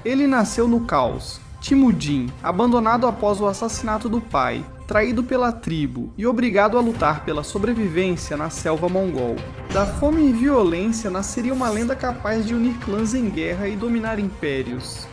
Ele nasceu no caos. Temujin, abandonado após o assassinato do pai, traído pela tribo e obrigado a lutar pela sobrevivência na selva mongol. Da fome e violência nasceria uma lenda capaz de unir clãs em guerra e dominar impérios.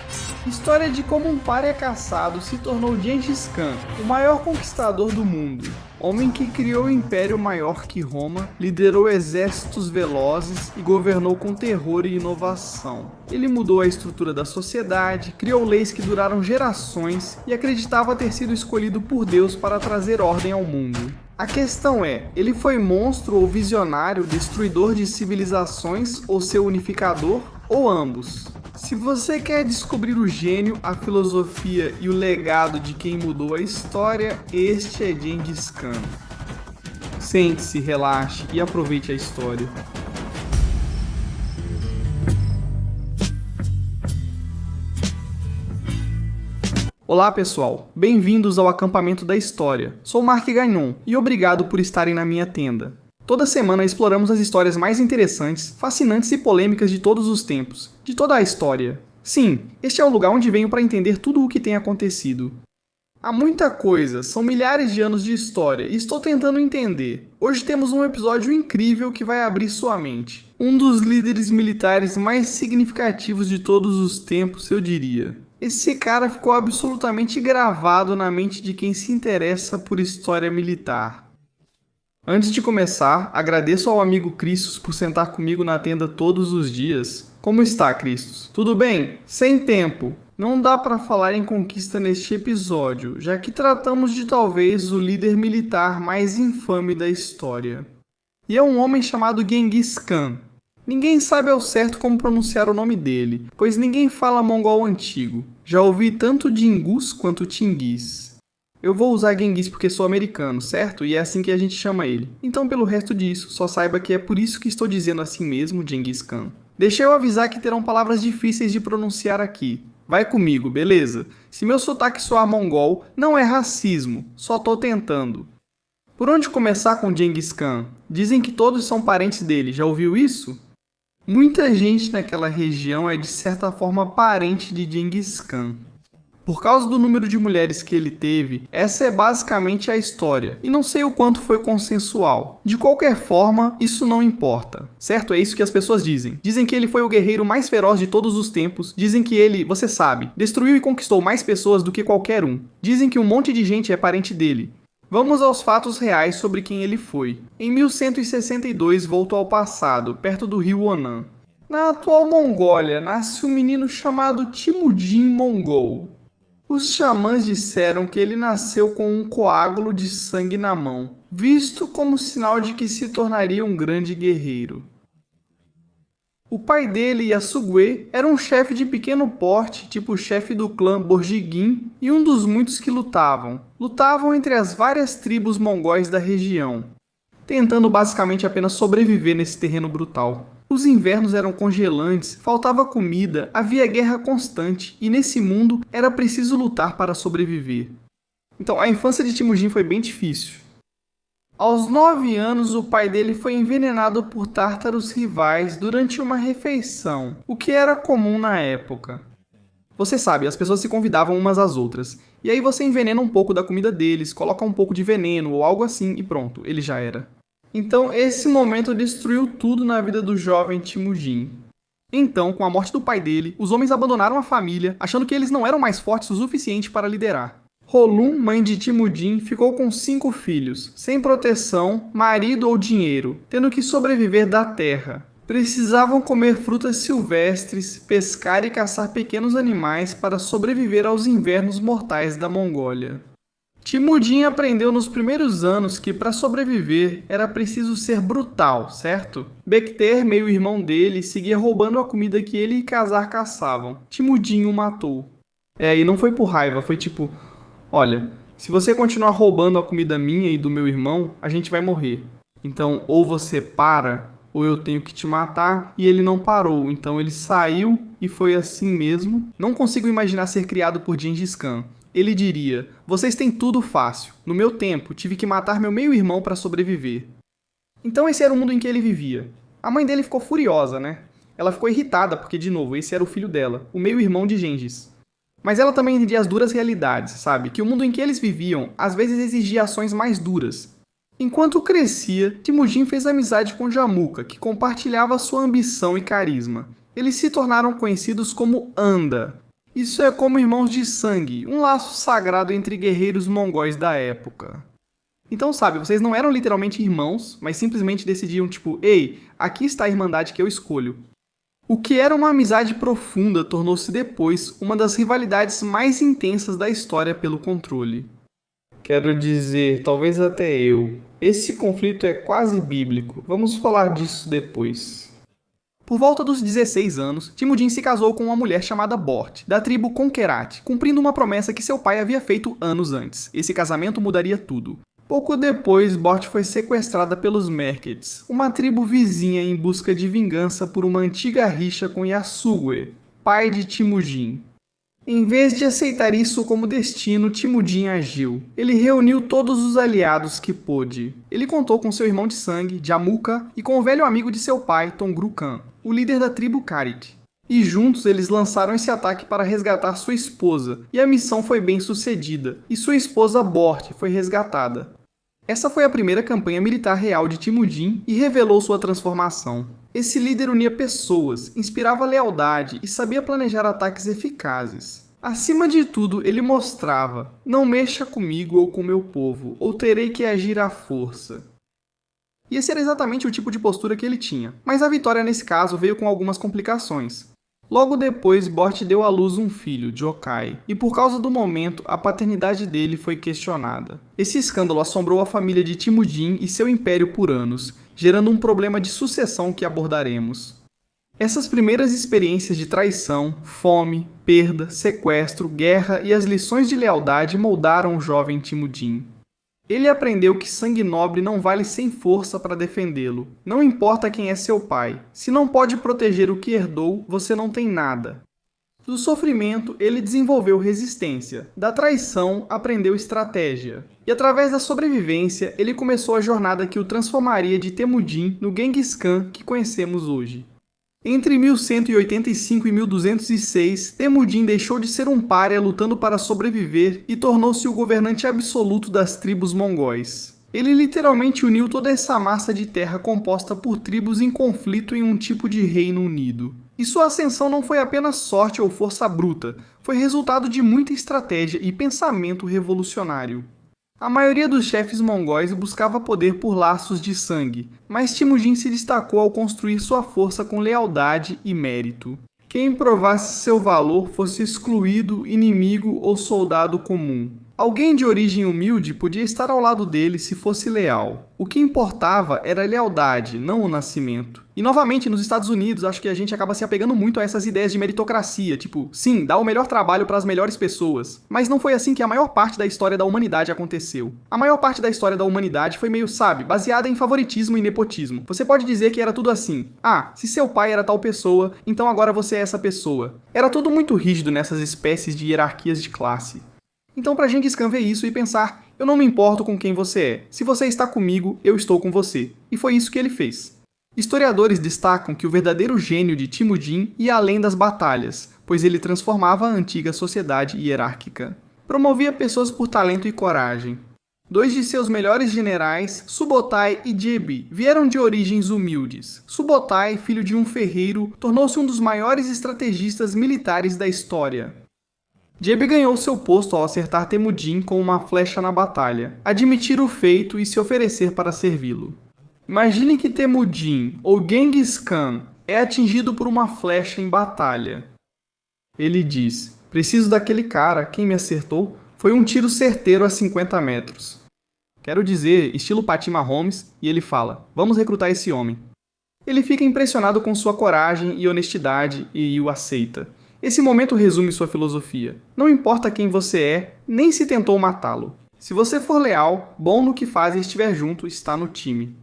História de como um pária caçado se tornou Gengis Khan, o maior conquistador do mundo. Homem que criou o império maior que Roma, liderou exércitos velozes e governou com terror e inovação. Ele mudou a estrutura da sociedade, criou leis que duraram gerações e acreditava ter sido escolhido por Deus para trazer ordem ao mundo. A questão é, ele foi monstro ou visionário, destruidor de civilizações ou seu unificador, ou ambos? Se você quer descobrir o gênio, a filosofia e o legado de quem mudou a história, este é Gengis Khan. Sente-se, relaxe e aproveite a história. Olá pessoal, bem-vindos ao acampamento da história. Sou Mark Gagnon e obrigado por estarem na minha tenda. Toda semana exploramos as histórias mais interessantes, fascinantes e polêmicas de todos os tempos, de toda a história. Sim, este é o lugar onde venho para entender tudo o que tem acontecido. Há muita coisa, são milhares de anos de história e estou tentando entender. Hoje temos um episódio incrível que vai abrir sua mente. Um dos líderes militares mais significativos de todos os tempos, eu diria. Esse cara ficou absolutamente gravado na mente de quem se interessa por história militar. Antes de começar, agradeço ao amigo Cristos por sentar comigo na tenda todos os dias. Como está, Cristos? Tudo bem? Sem tempo. Não dá para falar em conquista neste episódio, já que tratamos de talvez o líder militar mais infame da história. E é um homem chamado Gengis Khan. Ninguém sabe ao certo como pronunciar o nome dele, pois ninguém fala mongol antigo. Já ouvi tanto Djingus quanto Tinguis. Eu vou usar Genghis porque sou americano, certo? E é assim que a gente chama ele. Então, pelo resto disso, só saiba que é por isso que estou dizendo assim mesmo, Gengis Khan. Deixa eu avisar que terão palavras difíceis de pronunciar aqui. Vai comigo, beleza? Se meu sotaque soar mongol, não é racismo, só tô tentando. Por onde começar com Gengis Khan? Dizem que todos são parentes dele, já ouviu isso? Muita gente naquela região é de certa forma parente de Gengis Khan. Por causa do número de mulheres que ele teve, essa é basicamente a história, e não sei o quanto foi consensual. De qualquer forma, isso não importa, certo? É isso que as pessoas dizem. Dizem que ele foi o guerreiro mais feroz de todos os tempos, dizem que ele, você sabe, destruiu e conquistou mais pessoas do que qualquer um. Dizem que um monte de gente é parente dele. Vamos aos fatos reais sobre quem ele foi. Em 1162 voltou ao passado, perto do rio Onan. Na atual Mongólia, nasce um menino chamado Temujin Mongol. Os xamãs disseram que ele nasceu com um coágulo de sangue na mão, visto como sinal de que se tornaria um grande guerreiro. O pai dele, Yasugwe, era um chefe de pequeno porte, tipo chefe do clã Borjigin, e um dos muitos que lutavam. Lutavam entre as várias tribos mongóis da região, tentando basicamente apenas sobreviver nesse terreno brutal. Os invernos eram congelantes, faltava comida, havia guerra constante e nesse mundo era preciso lutar para sobreviver. Então a infância de Temujin foi bem difícil. Aos 9 anos o pai dele foi envenenado por tártaros rivais durante uma refeição, o que era comum na época. Você sabe, as pessoas se convidavam umas às outras, e aí você envenena um pouco da comida deles, coloca um pouco de veneno ou algo assim e pronto, ele já era. Então, esse momento destruiu tudo na vida do jovem Temujin. Então, com a morte do pai dele, os homens abandonaram a família, achando que eles não eram mais fortes o suficiente para liderar. Rolum, mãe de Temujin, ficou com 5 filhos, sem proteção, marido ou dinheiro, tendo que sobreviver da terra. Precisavam comer frutas silvestres, pescar e caçar pequenos animais para sobreviver aos invernos mortais da Mongólia. Temujin aprendeu nos primeiros anos que para sobreviver era preciso ser brutal, certo? Bekter, meio-irmão dele, seguia roubando a comida que ele e Khazar caçavam. Temujin o matou. E não foi por raiva, foi tipo, olha, se você continuar roubando a comida minha e do meu irmão, a gente vai morrer. Então, ou você para, ou eu tenho que te matar, e ele não parou, então ele saiu e foi assim mesmo. Não consigo imaginar ser criado por Gengis Khan. Ele diria, vocês têm tudo fácil. No meu tempo, tive que matar meu meio-irmão para sobreviver. Então esse era o mundo em que ele vivia. A mãe dele ficou furiosa, né? Ela ficou irritada porque, de novo, esse era o filho dela, o meio-irmão de Gengis. Mas ela também entendia as duras realidades, sabe? Que o mundo em que eles viviam às vezes exigia ações mais duras. Enquanto crescia, Temujin fez amizade com Jamuka, que compartilhava sua ambição e carisma. Eles se tornaram conhecidos como Anda. Isso é como irmãos de sangue, um laço sagrado entre guerreiros mongóis da época. Então, sabe, vocês não eram literalmente irmãos, mas simplesmente decidiam, tipo, ei, aqui está a irmandade que eu escolho. O que era uma amizade profunda tornou-se depois uma das rivalidades mais intensas da história pelo controle. Quero dizer, talvez até eu. Esse conflito é quase bíblico, vamos falar disso depois. Por volta dos 16 anos, Temujin se casou com uma mulher chamada Bort, da tribo Konquerate, cumprindo uma promessa que seu pai havia feito anos antes. Esse casamento mudaria tudo. Pouco depois, Bort foi sequestrada pelos Merkets, uma tribo vizinha em busca de vingança por uma antiga rixa com Yasuge, pai de Temujin. Em vez de aceitar isso como destino, Temujin agiu. Ele reuniu todos os aliados que pôde. Ele contou com seu irmão de sangue, Jamuka, e com o velho amigo de seu pai, Tongru Khan, o líder da tribo Karit. E juntos eles lançaram esse ataque para resgatar sua esposa, e a missão foi bem sucedida, e sua esposa Bort foi resgatada. Essa foi a primeira campanha militar real de Temujin e revelou sua transformação. Esse líder unia pessoas, inspirava lealdade e sabia planejar ataques eficazes. Acima de tudo, ele mostrava: não mexa comigo ou com meu povo, ou terei que agir à força. E esse era exatamente o tipo de postura que ele tinha, mas a vitória nesse caso veio com algumas complicações. Logo depois, Bort deu à luz um filho, Jokai, e por causa do momento, a paternidade dele foi questionada. Esse escândalo assombrou a família de Temujin e seu império por anos, gerando um problema de sucessão que abordaremos. Essas primeiras experiências de traição, fome, perda, sequestro, guerra e as lições de lealdade moldaram o jovem Temujin. Ele aprendeu que sangue nobre não vale sem força para defendê-lo. Não importa quem é seu pai. Se não pode proteger o que herdou, você não tem nada. Do sofrimento, ele desenvolveu resistência. Da traição, aprendeu estratégia. E através da sobrevivência, ele começou a jornada que o transformaria de Temujin no Genghis Khan que conhecemos hoje. Entre 1185 e 1206, Temujin deixou de ser um pária lutando para sobreviver e tornou-se o governante absoluto das tribos mongóis. Ele literalmente uniu toda essa massa de terra composta por tribos em conflito em um tipo de reino unido. E sua ascensão não foi apenas sorte ou força bruta, foi resultado de muita estratégia e pensamento revolucionário. A maioria dos chefes mongóis buscava poder por laços de sangue, mas Temujin se destacou ao construir sua força com lealdade e mérito. Quem provasse seu valor fosse excluído, inimigo ou soldado comum. Alguém de origem humilde podia estar ao lado dele se fosse leal. O que importava era a lealdade, não o nascimento. E novamente, nos Estados Unidos, acho que a gente acaba se apegando muito a essas ideias de meritocracia, tipo, sim, dá o melhor trabalho para as melhores pessoas. Mas não foi assim que a maior parte da história da humanidade aconteceu. A maior parte da história da humanidade foi meio, sabe, baseada em favoritismo e nepotismo. Você pode dizer que era tudo assim. Ah, se seu pai era tal pessoa, então agora você é essa pessoa. Era tudo muito rígido nessas espécies de hierarquias de classe. Então pra Gengis Khan ver isso e pensar, eu não me importo com quem você é. Se você está comigo, eu estou com você. E foi isso que ele fez. Historiadores destacam que o verdadeiro gênio de Temujin ia além das batalhas, pois ele transformava a antiga sociedade hierárquica. Promovia pessoas por talento e coragem. Dois de seus melhores generais, Subotai e Jebi, vieram de origens humildes. Subotai, filho de um ferreiro, tornou-se um dos maiores estrategistas militares da história. Jebi ganhou seu posto ao acertar Temujin com uma flecha na batalha, admitir o feito e se oferecer para servi-lo. Imagine que Temujin, ou Genghis Khan, é atingido por uma flecha em batalha. Ele diz, preciso daquele cara, quem me acertou? Foi um tiro certeiro a 50 metros. Quero dizer, estilo Patty Mahomes, e ele fala, vamos recrutar esse homem. Ele fica impressionado com sua coragem e honestidade e o aceita. Esse momento resume sua filosofia. Não importa quem você é, nem se tentou matá-lo. Se você for leal, bom no que faz e estiver junto, está no time.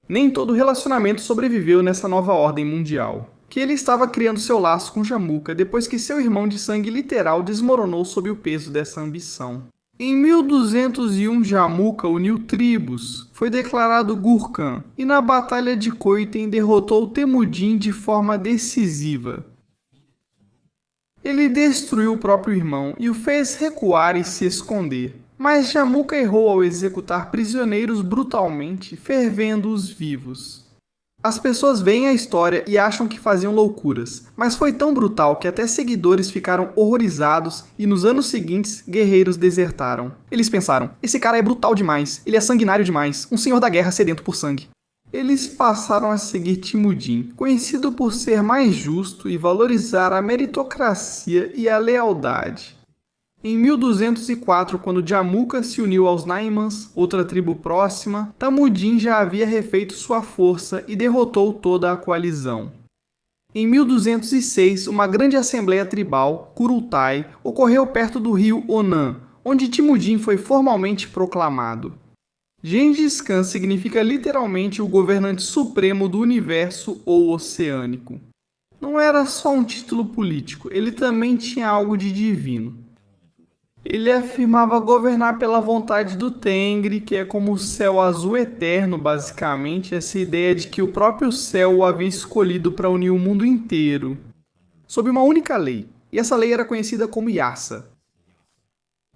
Nem todo relacionamento sobreviveu nessa nova ordem mundial. Que ele estava criando seu laço com Jamuka depois que seu irmão de sangue literal desmoronou sob o peso dessa ambição. Em 1201, Jamuqa uniu tribos, foi declarado Gurkhan e na Batalha de Koiten derrotou Temudin de forma decisiva. Ele destruiu o próprio irmão e o fez recuar e se esconder. Mas Jamuqa errou ao executar prisioneiros brutalmente, fervendo-os vivos. As pessoas veem a história e acham que faziam loucuras, mas foi tão brutal que até seguidores ficaram horrorizados e nos anos seguintes, guerreiros desertaram. Eles pensaram, esse cara é brutal demais, ele é sanguinário demais, um senhor da guerra sedento por sangue. Eles passaram a seguir Temudin, conhecido por ser mais justo e valorizar a meritocracia e a lealdade. Em 1204, quando Jamuqa se uniu aos Naimans, outra tribo próxima, Temudin já havia refeito sua força e derrotou toda a coalizão. Em 1206, uma grande assembleia tribal, Kurultai, ocorreu perto do rio Onan, onde Temudin foi formalmente proclamado. Gengis Khan significa literalmente o governante supremo do universo ou oceânico. Não era só um título político, ele também tinha algo de divino. Ele afirmava governar pela vontade do Tengri, que é como o céu azul eterno, basicamente, essa ideia de que o próprio céu o havia escolhido para unir o mundo inteiro, sob uma única lei, e essa lei era conhecida como Yasa.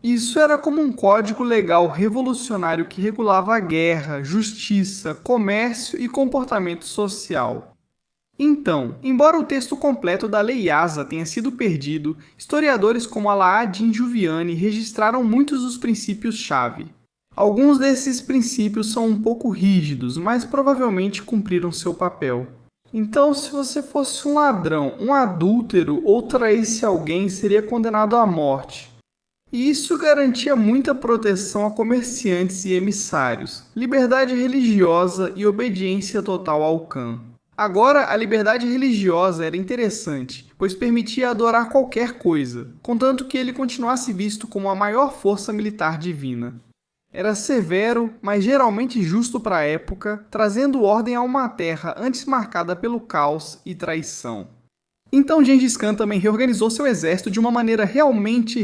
Isso era como um código legal revolucionário que regulava a guerra, justiça, comércio e comportamento social. Então, embora o texto completo da Lei Yasa tenha sido perdido, historiadores como Alaa-Din Juviani registraram muitos dos princípios-chave. Alguns desses princípios são um pouco rígidos, mas provavelmente cumpriram seu papel. Então, se você fosse um ladrão, um adúltero ou traísse alguém, seria condenado à morte. E isso garantia muita proteção a comerciantes e emissários, liberdade religiosa e obediência total ao Khan. Agora, a liberdade religiosa era interessante, pois permitia adorar qualquer coisa, contanto que ele continuasse visto como a maior força militar divina. Era severo, mas geralmente justo para a época, trazendo ordem a uma terra antes marcada pelo caos e traição. Então Gengis Khan também reorganizou seu exército de uma maneira realmente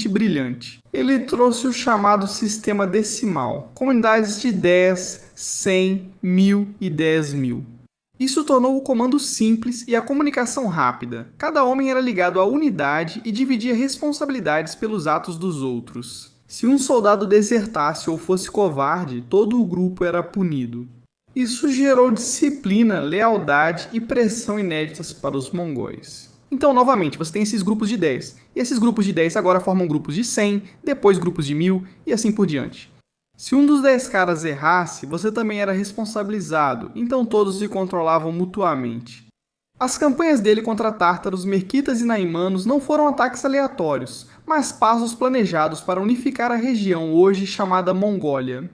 brilhante. Ele trouxe o chamado sistema decimal, com unidades de 10, 100, 1000 e 10.000. Isso tornou o comando simples e a comunicação rápida. Cada homem era ligado à unidade e dividia responsabilidades pelos atos dos outros. Se um soldado desertasse ou fosse covarde, todo o grupo era punido. Isso gerou disciplina, lealdade e pressão inéditas para os mongóis. Então, novamente, você tem esses grupos de 10. E esses grupos de 10 agora formam grupos de 100, depois grupos de 1000 e assim por diante. Se um dos 10 caras errasse, você também era responsabilizado, então todos se controlavam mutuamente. As campanhas dele contra tártaros, merquitas e naimanos não foram ataques aleatórios, mas passos planejados para unificar a região hoje chamada Mongólia.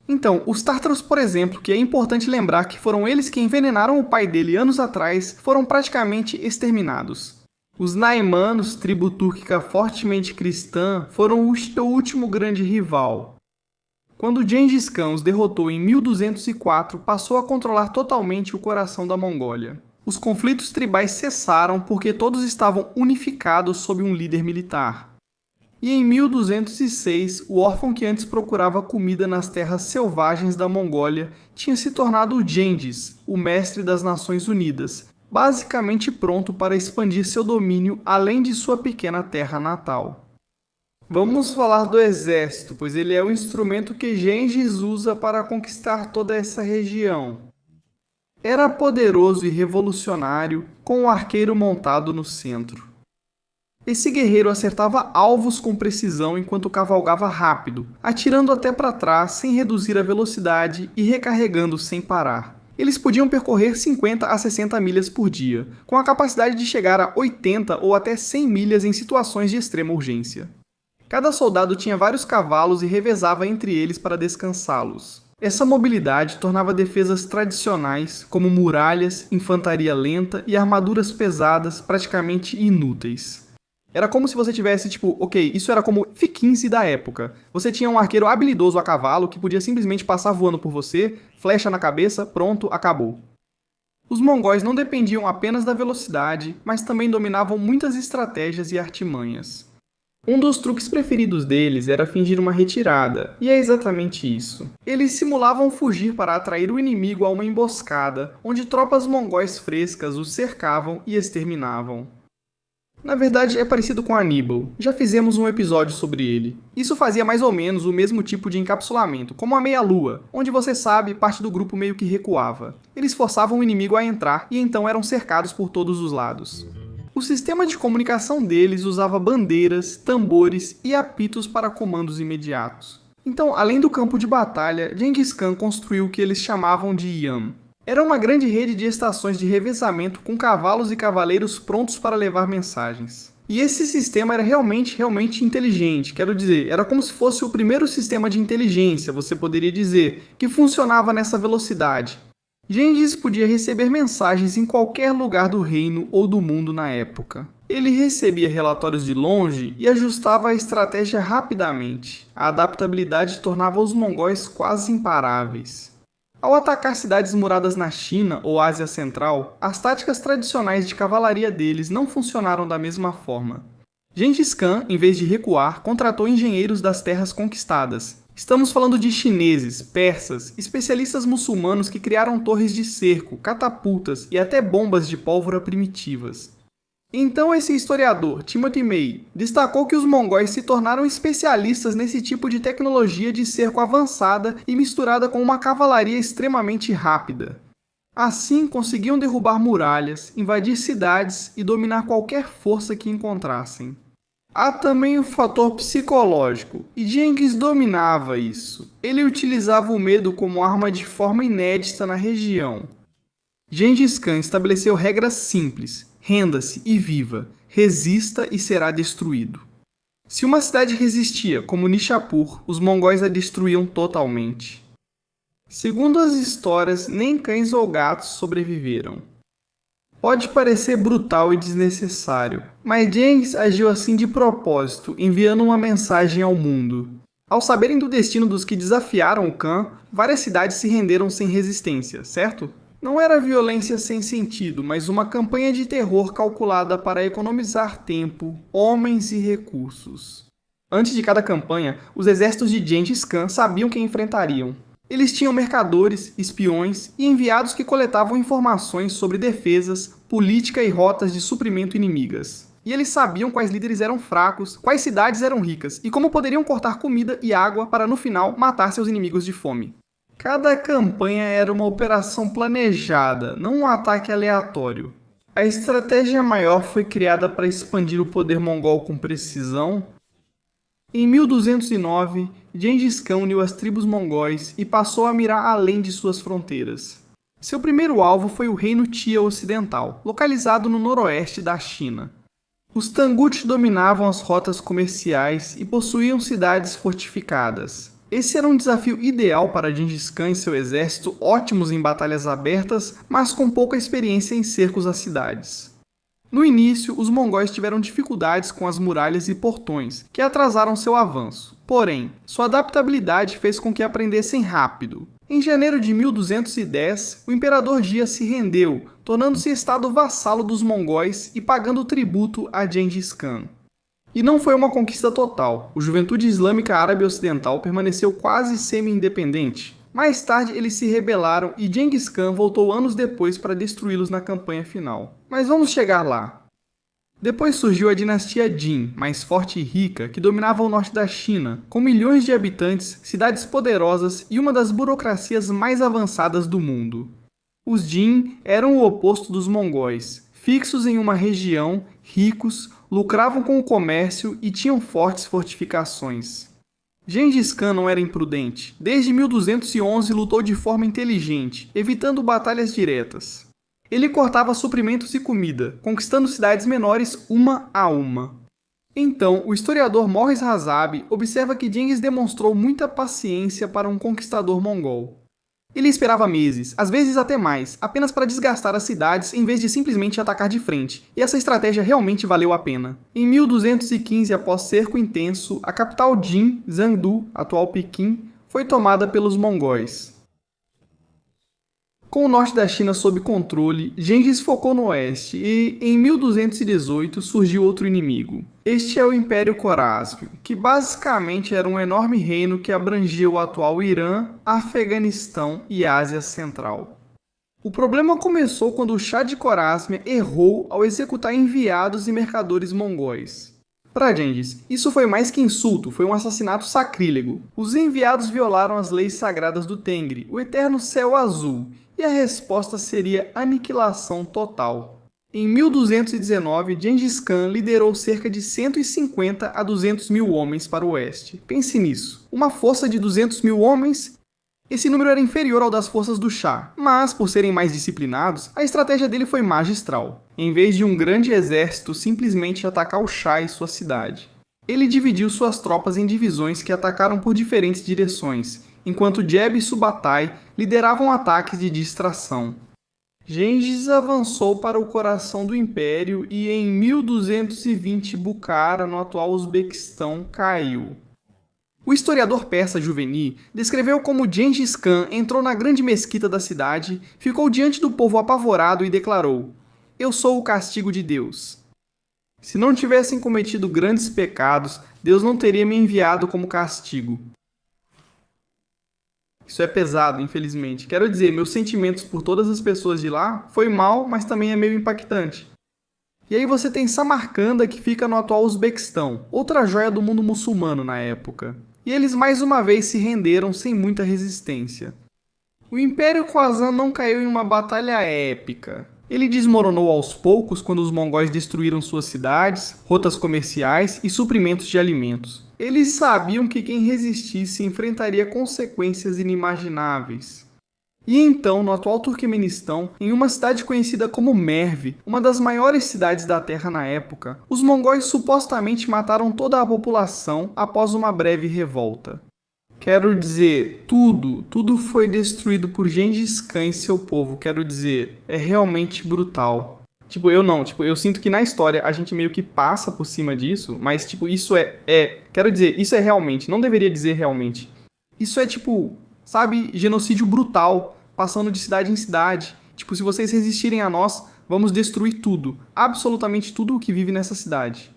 Então, os tártaros, por exemplo, que é importante lembrar que foram eles que envenenaram o pai dele anos atrás, foram praticamente exterminados. Os naimanos, tribo túrquica fortemente cristã, foram o seu último grande rival. Quando Gengis Khan os derrotou em 1204, passou a controlar totalmente o coração da Mongólia. Os conflitos tribais cessaram porque todos estavam unificados sob um líder militar. E em 1206, o órfão que antes procurava comida nas terras selvagens da Mongólia tinha se tornado o Gengis, o mestre das Nações Unidas, basicamente pronto para expandir seu domínio além de sua pequena terra natal. Vamos falar do exército, pois ele é o instrumento que Gengis usa para conquistar toda essa região. Era poderoso e revolucionário, com um arqueiro montado no centro. Esse guerreiro acertava alvos com precisão enquanto cavalgava rápido, atirando até para trás sem reduzir a velocidade e recarregando sem parar. Eles podiam percorrer 50 a 60 milhas por dia, com a capacidade de chegar a 80 ou até 100 milhas em situações de extrema urgência. Cada soldado tinha vários cavalos e revezava entre eles para descansá-los. Essa mobilidade tornava defesas tradicionais, como muralhas, infantaria lenta e armaduras pesadas, praticamente inúteis. Era como se você tivesse, isso era como F-15 da época. Você tinha um arqueiro habilidoso a cavalo que podia simplesmente passar voando por você, flecha na cabeça, pronto, acabou. Os mongóis não dependiam apenas da velocidade, mas também dominavam muitas estratégias e artimanhas. Um dos truques preferidos deles era fingir uma retirada, e é exatamente isso. Eles simulavam fugir para atrair o inimigo a uma emboscada, onde tropas mongóis frescas os cercavam e exterminavam. Na verdade, é parecido com Aníbal, já fizemos um episódio sobre ele. Isso fazia mais ou menos o mesmo tipo de encapsulamento, como a meia-lua, onde você sabe, parte do grupo meio que recuava. Eles forçavam o inimigo a entrar e então eram cercados por todos os lados. O sistema de comunicação deles usava bandeiras, tambores e apitos para comandos imediatos. Então, além do campo de batalha, Genghis Khan construiu o que eles chamavam de Yam. Era uma grande rede de estações de revezamento com cavalos e cavaleiros prontos para levar mensagens. E esse sistema era realmente inteligente, quero dizer, era como se fosse o primeiro sistema de inteligência, você poderia dizer, que funcionava nessa velocidade. Gengis podia receber mensagens em qualquer lugar do reino ou do mundo na época. Ele recebia relatórios de longe e ajustava a estratégia rapidamente. A adaptabilidade tornava os mongóis quase imparáveis. Ao atacar cidades muradas na China ou Ásia Central, as táticas tradicionais de cavalaria deles não funcionaram da mesma forma. Gengis Khan, em vez de recuar, contratou engenheiros das terras conquistadas. Estamos falando de chineses, persas, especialistas muçulmanos que criaram torres de cerco, catapultas e até bombas de pólvora primitivas. Então esse historiador, Timothy May, destacou que os mongóis se tornaram especialistas nesse tipo de tecnologia de cerco avançada e misturada com uma cavalaria extremamente rápida. Assim, conseguiam derrubar muralhas, invadir cidades e dominar qualquer força que encontrassem. Há também o fator psicológico, e Genghis dominava isso. Ele utilizava o medo como arma de forma inédita na região. Gengis Khan estabeleceu regras simples: renda-se e viva, resista e será destruído. Se uma cidade resistia, como Nishapur, os mongóis a destruíam totalmente. Segundo as histórias, nem cães ou gatos sobreviveram. Pode parecer brutal e desnecessário, mas Genghis agiu assim de propósito, enviando uma mensagem ao mundo. Ao saberem do destino dos que desafiaram o Khan, várias cidades se renderam sem resistência, certo? Não era violência sem sentido, mas uma campanha de terror calculada para economizar tempo, homens e recursos. Antes de cada campanha, os exércitos de Gengis Khan sabiam quem enfrentariam. Eles tinham mercadores, espiões e enviados que coletavam informações sobre defesas, política e rotas de suprimento inimigas. E eles sabiam quais líderes eram fracos, quais cidades eram ricas e como poderiam cortar comida e água para no final matar seus inimigos de fome. Cada campanha era uma operação planejada, não um ataque aleatório. A estratégia maior foi criada para expandir o poder mongol com precisão. Em 1209, Gengis Khan uniu as tribos mongóis e passou a mirar além de suas fronteiras. Seu primeiro alvo foi o Reino Tia Ocidental, localizado no noroeste da China. Os Tangut dominavam as rotas comerciais e possuíam cidades fortificadas. Esse era um desafio ideal para Gengis Khan e seu exército, ótimos em batalhas abertas, mas com pouca experiência em cercos às cidades. No início, os mongóis tiveram dificuldades com as muralhas e portões, que atrasaram seu avanço. Porém, sua adaptabilidade fez com que aprendessem rápido. Em janeiro de 1210, o imperador Jia se rendeu, tornando-se estado vassalo dos mongóis e pagando tributo a Gengis Khan. E não foi uma conquista total. A Juventude Islâmica Árabe Ocidental permaneceu quase semi-independente. Mais tarde, eles se rebelaram e Gengis Khan voltou anos depois para destruí-los na campanha final. Mas vamos chegar lá. Depois surgiu a dinastia Jin, mais forte e rica, que dominava o norte da China, com milhões de habitantes, cidades poderosas e uma das burocracias mais avançadas do mundo. Os Jin eram o oposto dos mongóis, fixos em uma região, ricos, lucravam com o comércio e tinham fortes fortificações. Gengis Khan não era imprudente. Desde 1211 lutou de forma inteligente, evitando batalhas diretas. Ele cortava suprimentos e comida, conquistando cidades menores uma a uma. Então, o historiador Morris Hazabi observa que Gengis demonstrou muita paciência para um conquistador mongol. Ele esperava meses, às vezes até mais, apenas para desgastar as cidades em vez de simplesmente atacar de frente, e essa estratégia realmente valeu a pena. Em 1215, após cerco intenso, a capital Jin, Zhangdu, atual Pequim, foi tomada pelos mongóis. Com o norte da China sob controle, Gengis focou no oeste e, em 1218, surgiu outro inimigo. Este é o Império Khorásmio, que basicamente era um enorme reino que abrangia o atual Irã, Afeganistão e Ásia Central. O problema começou quando o Shah de Khorásmia errou ao executar enviados e mercadores mongóis. Para Gengis, isso foi mais que insulto, foi um assassinato sacrílego. Os enviados violaram as leis sagradas do Tengri, o eterno céu azul, e a resposta seria aniquilação total. Em 1219, Gengis Khan liderou cerca de 150 a 200 mil homens para o oeste. Pense nisso, uma força de 200 mil homens. Esse número era inferior ao das forças do Shah, mas, por serem mais disciplinados, a estratégia dele foi magistral. Em vez de um grande exército simplesmente atacar o Shah e sua cidade, ele dividiu suas tropas em divisões que atacaram por diferentes direções, enquanto Jeb e Subatai lideravam ataques de distração. Gengis avançou para o coração do império e em 1220 Bukhara, no atual Uzbequistão, caiu. O historiador persa Juveni descreveu como Gengis Khan entrou na grande mesquita da cidade, ficou diante do povo apavorado e declarou: "Eu sou o castigo de Deus. Se não tivessem cometido grandes pecados, Deus não teria me enviado como castigo." Isso é pesado, infelizmente. Quero dizer, meus sentimentos por todas as pessoas de lá foi mal, mas também é meio impactante. E aí você tem Samarcanda, que fica no atual Uzbequistão, outra joia do mundo muçulmano na época. E eles mais uma vez se renderam sem muita resistência. O Império Khwarazm não caiu em uma batalha épica. Ele desmoronou aos poucos quando os mongóis destruíram suas cidades, rotas comerciais e suprimentos de alimentos. Eles sabiam que quem resistisse enfrentaria consequências inimagináveis. E então, no atual Turquemenistão, em uma cidade conhecida como Merv, uma das maiores cidades da Terra na época, os mongóis supostamente mataram toda a população após uma breve revolta. Quero dizer, tudo foi destruído por Gengis Khan e seu povo. Quero dizer, é realmente brutal. Eu sinto que na história a gente meio que passa por cima disso, mas isso quero dizer, isso é realmente, não deveria dizer realmente. Isso é sabe, genocídio brutal, passando de cidade em cidade. Se vocês resistirem a nós, vamos destruir tudo, absolutamente tudo o que vive nessa cidade.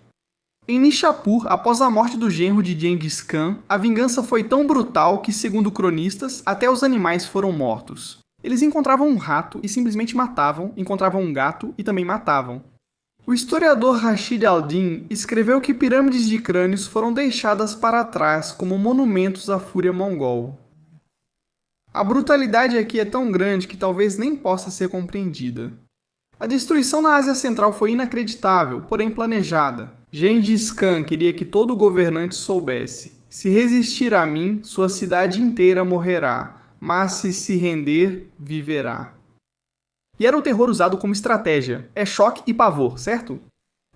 Em Nishapur, após a morte do genro de Gengis Khan, a vingança foi tão brutal que, segundo cronistas, até os animais foram mortos. Eles encontravam um rato e simplesmente matavam, encontravam um gato e também matavam. O historiador Rashid al-Din escreveu que pirâmides de crânios foram deixadas para trás como monumentos à fúria mongol. A brutalidade aqui é tão grande que talvez nem possa ser compreendida. A destruição na Ásia Central foi inacreditável, porém planejada. Gengis Khan queria que todo governante soubesse: se resistir a mim, sua cidade inteira morrerá, mas se render, viverá. E era o terror usado como estratégia. É choque e pavor, certo?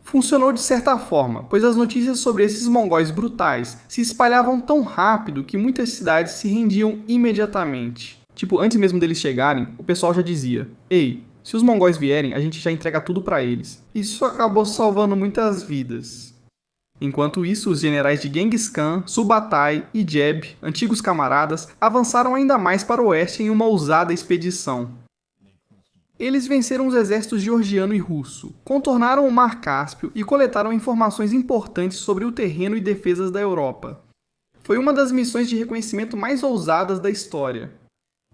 Funcionou de certa forma, pois as notícias sobre esses mongóis brutais se espalhavam tão rápido que muitas cidades se rendiam imediatamente. Antes mesmo deles chegarem, o pessoal já dizia: "Ei, se os mongóis vierem, a gente já entrega tudo para eles." Isso acabou salvando muitas vidas. Enquanto isso, os generais de Gengis Khan, Subatai e Jeb, antigos camaradas, avançaram ainda mais para o oeste em uma ousada expedição. Eles venceram os exércitos georgiano e russo, contornaram o Mar Cáspio e coletaram informações importantes sobre o terreno e defesas da Europa. Foi uma das missões de reconhecimento mais ousadas da história.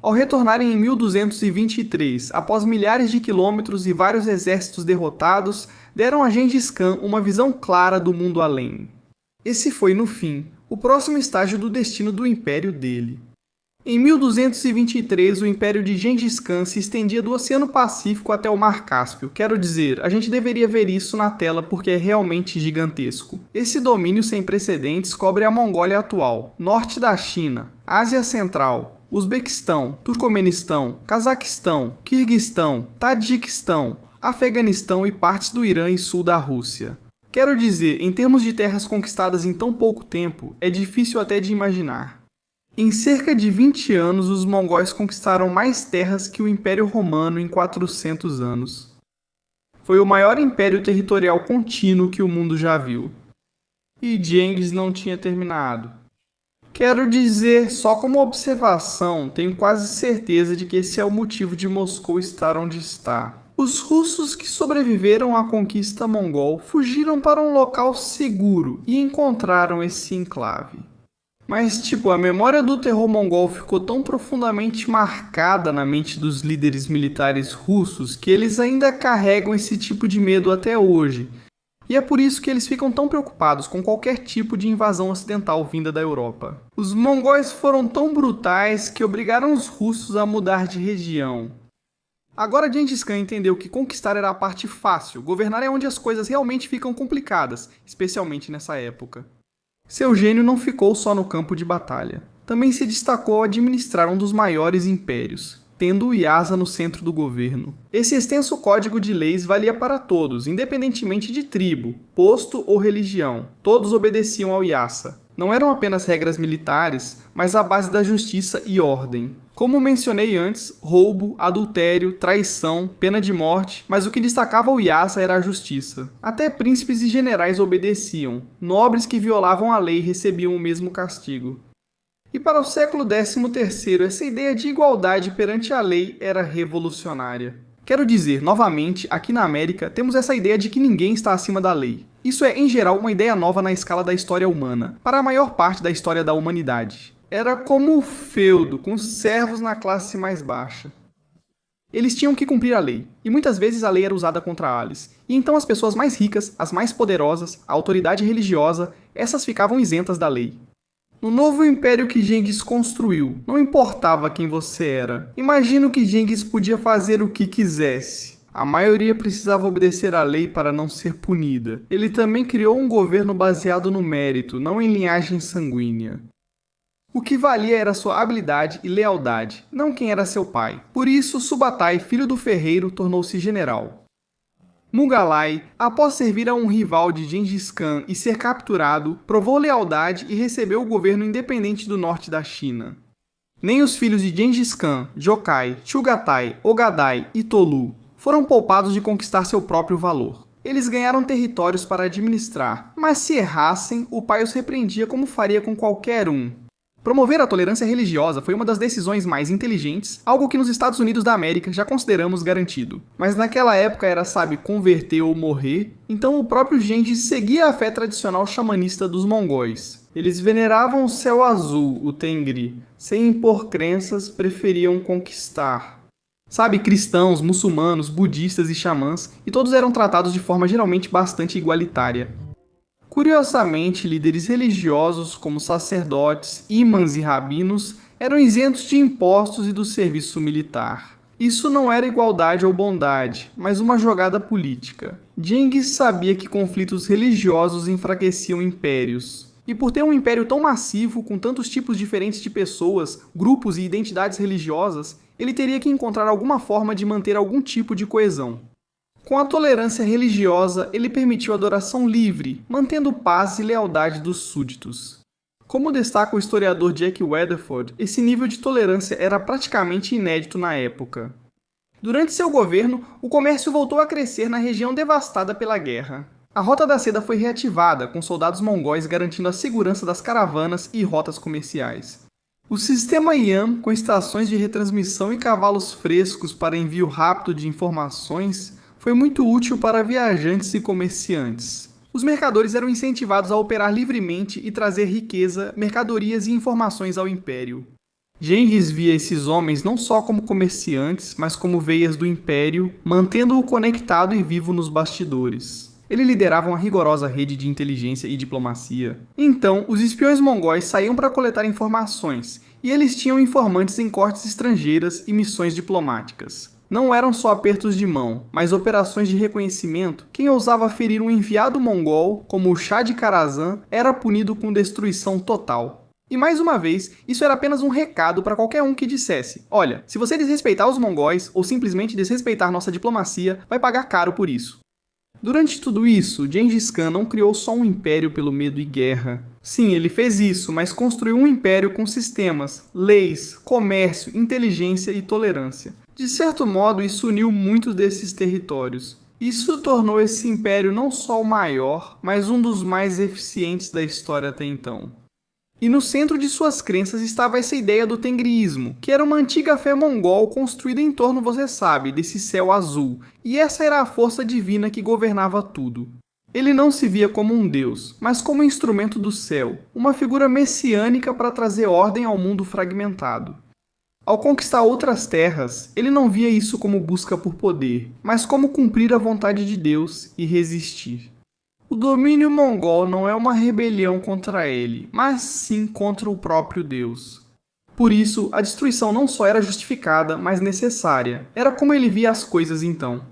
Ao retornarem em 1223, após milhares de quilômetros e vários exércitos derrotados, deram a Gengis Khan uma visão clara do mundo além. Esse foi, no fim, o próximo estágio do destino do império dele. Em 1223, o império de Gengis Khan se estendia do Oceano Pacífico até o Mar Cáspio. Quero dizer, a gente deveria ver isso na tela porque é realmente gigantesco. Esse domínio sem precedentes cobre a Mongólia atual, norte da China, Ásia Central, Uzbequistão, Turcomenistão, Cazaquistão, Quirguistão, Tadjiquistão, Afeganistão e partes do Irã e sul da Rússia. Quero dizer, em termos de terras conquistadas em tão pouco tempo, é difícil até de imaginar. Em cerca de 20 anos, os mongóis conquistaram mais terras que o Império Romano em 400 anos. Foi o maior império territorial contínuo que o mundo já viu. E Gengis não tinha terminado. Quero dizer, só como observação, tenho quase certeza de que esse é o motivo de Moscou estar onde está. Os russos que sobreviveram à conquista mongol fugiram para um local seguro e encontraram esse enclave. Mas, a memória do terror mongol ficou tão profundamente marcada na mente dos líderes militares russos que eles ainda carregam esse tipo de medo até hoje. E é por isso que eles ficam tão preocupados com qualquer tipo de invasão ocidental vinda da Europa. Os mongóis foram tão brutais que obrigaram os russos a mudar de região. Agora Gengis Khan entendeu que conquistar era a parte fácil, governar é onde as coisas realmente ficam complicadas, especialmente nessa época. Seu gênio não ficou só no campo de batalha. Também se destacou ao administrar um dos maiores impérios, tendo o Lhasa no centro do governo. Esse extenso código de leis valia para todos, independentemente de tribo, posto ou religião. Todos obedeciam ao Lhasa. Não eram apenas regras militares, mas a base da justiça e ordem. Como mencionei antes, roubo, adultério, traição, pena de morte, mas o que destacava o Lhasa era a justiça. Até príncipes e generais obedeciam. Nobres que violavam a lei recebiam o mesmo castigo. E para o século XIII, essa ideia de igualdade perante a lei era revolucionária. Quero dizer, novamente, aqui na América, temos essa ideia de que ninguém está acima da lei. Isso é, em geral, uma ideia nova na escala da história humana, para a maior parte da história da humanidade. Era como o feudo, com os servos na classe mais baixa. Eles tinham que cumprir a lei, e muitas vezes a lei era usada contra eles. E então as pessoas mais ricas, as mais poderosas, a autoridade religiosa, essas ficavam isentas da lei. No novo império que Gengis construiu, não importava quem você era. Imagino que Gengis podia fazer o que quisesse. A maioria precisava obedecer à lei para não ser punida. Ele também criou um governo baseado no mérito, não em linhagem sanguínea. O que valia era sua habilidade e lealdade, não quem era seu pai. Por isso, Subatai, filho do ferreiro, tornou-se general. Mugalai, após servir a um rival de Gengis Khan e ser capturado, provou lealdade e recebeu o governo independente do norte da China. Nem os filhos de Gengis Khan, Jokai, Chugatai, Ogadai e Tolu foram poupados de conquistar seu próprio valor. Eles ganharam territórios para administrar, mas se errassem, o pai os repreendia como faria com qualquer um. Promover a tolerância religiosa foi uma das decisões mais inteligentes, algo que nos Estados Unidos da América já consideramos garantido. Mas naquela época era, converter ou morrer, então o próprio Gengis seguia a fé tradicional xamanista dos mongóis. Eles veneravam o céu azul, o Tengri. Sem impor crenças, preferiam conquistar. Cristãos, muçulmanos, budistas e xamãs, e todos eram tratados de forma geralmente bastante igualitária. Curiosamente, líderes religiosos como sacerdotes, imãs e rabinos eram isentos de impostos e do serviço militar. Isso não era igualdade ou bondade, mas uma jogada política. Gengis sabia que conflitos religiosos enfraqueciam impérios. E por ter um império tão massivo, com tantos tipos diferentes de pessoas, grupos e identidades religiosas, ele teria que encontrar alguma forma de manter algum tipo de coesão. Com a tolerância religiosa, ele permitiu a adoração livre, mantendo paz e lealdade dos súditos. Como destaca o historiador Jack Weatherford, esse nível de tolerância era praticamente inédito na época. Durante seu governo, o comércio voltou a crescer na região devastada pela guerra. A Rota da Seda foi reativada, com soldados mongóis garantindo a segurança das caravanas e rotas comerciais. O sistema Yam, com estações de retransmissão e cavalos frescos para envio rápido de informações, foi muito útil para viajantes e comerciantes. Os mercadores eram incentivados a operar livremente e trazer riqueza, mercadorias e informações ao império. Gengis via esses homens não só como comerciantes, mas como veias do império, mantendo-o conectado e vivo nos bastidores. Ele liderava uma rigorosa rede de inteligência e diplomacia. Então, os espiões mongóis saíam para coletar informações, e eles tinham informantes em cortes estrangeiras e missões diplomáticas. Não eram só apertos de mão, mas operações de reconhecimento. Quem ousava ferir um enviado mongol, como o Shah de Kharazan, era punido com destruição total. E mais uma vez, isso era apenas um recado para qualquer um que dissesse: olha, se você desrespeitar os mongóis, ou simplesmente desrespeitar nossa diplomacia, vai pagar caro por isso. Durante tudo isso, Gengis Khan não criou só um império pelo medo e guerra. Sim, ele fez isso, mas construiu um império com sistemas, leis, comércio, inteligência e tolerância. De certo modo, isso uniu muitos desses territórios. Isso tornou esse império não só o maior, mas um dos mais eficientes da história até então. E no centro de suas crenças estava essa ideia do tengriismo, que era uma antiga fé mongol construída em torno, você sabe, desse céu azul, e essa era a força divina que governava tudo. Ele não se via como um deus, mas como um instrumento do céu, uma figura messiânica para trazer ordem ao mundo fragmentado. Ao conquistar outras terras, ele não via isso como busca por poder, mas como cumprir a vontade de Deus e resistir. O domínio mongol não é uma rebelião contra ele, mas sim contra o próprio Deus. Por isso, a destruição não só era justificada, mas necessária. Era como ele via as coisas então.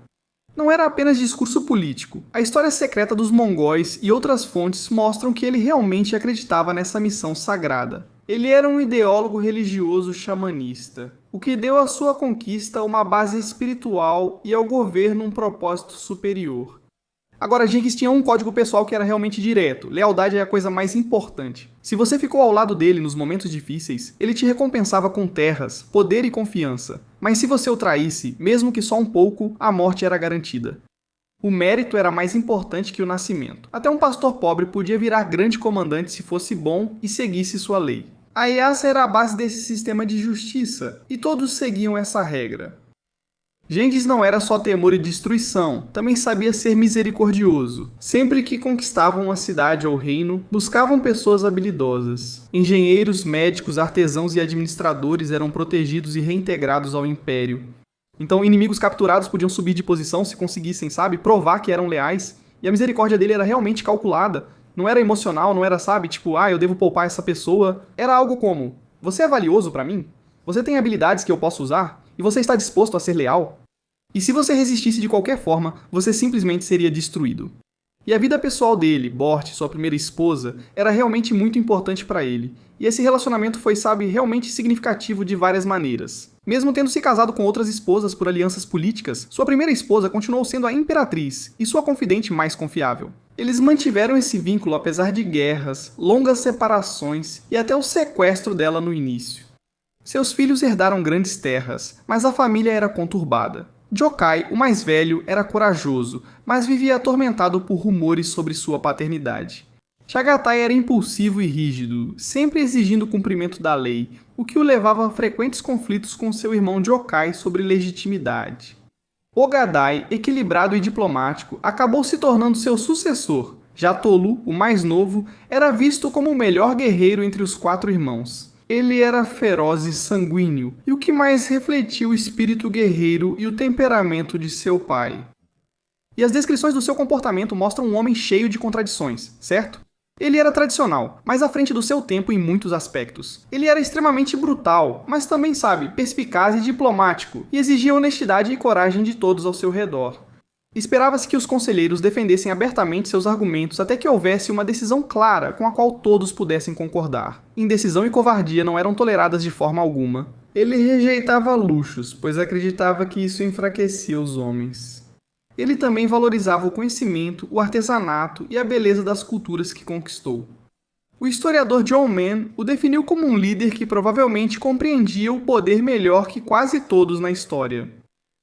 Não era apenas discurso político. A história secreta dos mongóis e outras fontes mostram que ele realmente acreditava nessa missão sagrada. Ele era um ideólogo religioso xamanista, o que deu à sua conquista uma base espiritual e ao governo um propósito superior. Agora, Genghis tinha um código pessoal que era realmente direto. Lealdade é a coisa mais importante. Se você ficou ao lado dele nos momentos difíceis, ele te recompensava com terras, poder e confiança. Mas se você o traísse, mesmo que só um pouco, a morte era garantida. O mérito era mais importante que o nascimento. Até um pastor pobre podia virar grande comandante se fosse bom e seguisse sua lei. A essa era a base desse sistema de justiça, e todos seguiam essa regra. Genghis não era só temor e destruição, também sabia ser misericordioso. Sempre que conquistavam uma cidade ou reino, buscavam pessoas habilidosas. Engenheiros, médicos, artesãos e administradores eram protegidos e reintegrados ao império. Então, inimigos capturados podiam subir de posição se conseguissem, sabe, provar que eram leais. E a misericórdia dele era realmente calculada. Não era emocional, não era, sabe, tipo, eu devo poupar essa pessoa. Era algo como, você é valioso pra mim? Você tem habilidades que eu posso usar? E você está disposto a ser leal? E se você resistisse de qualquer forma, você simplesmente seria destruído. E a vida pessoal dele, Bort, sua primeira esposa, era realmente muito importante para ele. E esse relacionamento foi, sabe, realmente significativo de várias maneiras. Mesmo tendo se casado com outras esposas por alianças políticas, sua primeira esposa continuou sendo a imperatriz e sua confidente mais confiável. Eles mantiveram esse vínculo apesar de guerras, longas separações e até o sequestro dela no início. Seus filhos herdaram grandes terras, mas a família era conturbada. Jokai, o mais velho, era corajoso, mas vivia atormentado por rumores sobre sua paternidade. Chagatai era impulsivo e rígido, sempre exigindo o cumprimento da lei, o que o levava a frequentes conflitos com seu irmão Jokai sobre legitimidade. Ogadai, equilibrado e diplomático, acabou se tornando seu sucessor. Já Tolu, o mais novo, era visto como o melhor guerreiro entre os 4 irmãos. Ele era feroz e sanguíneo, e o que mais refletia o espírito guerreiro e o temperamento de seu pai. E as descrições do seu comportamento mostram um homem cheio de contradições, certo? Ele era tradicional, mas à frente do seu tempo em muitos aspectos. Ele era extremamente brutal, mas também, perspicaz e diplomático, e exigia honestidade e coragem de todos ao seu redor. Esperava-se que os conselheiros defendessem abertamente seus argumentos até que houvesse uma decisão clara com a qual todos pudessem concordar. Indecisão e covardia não eram toleradas de forma alguma. Ele rejeitava luxos, pois acreditava que isso enfraquecia os homens. Ele também valorizava o conhecimento, o artesanato e a beleza das culturas que conquistou. O historiador John Mann o definiu como um líder que provavelmente compreendia o poder melhor que quase todos na história.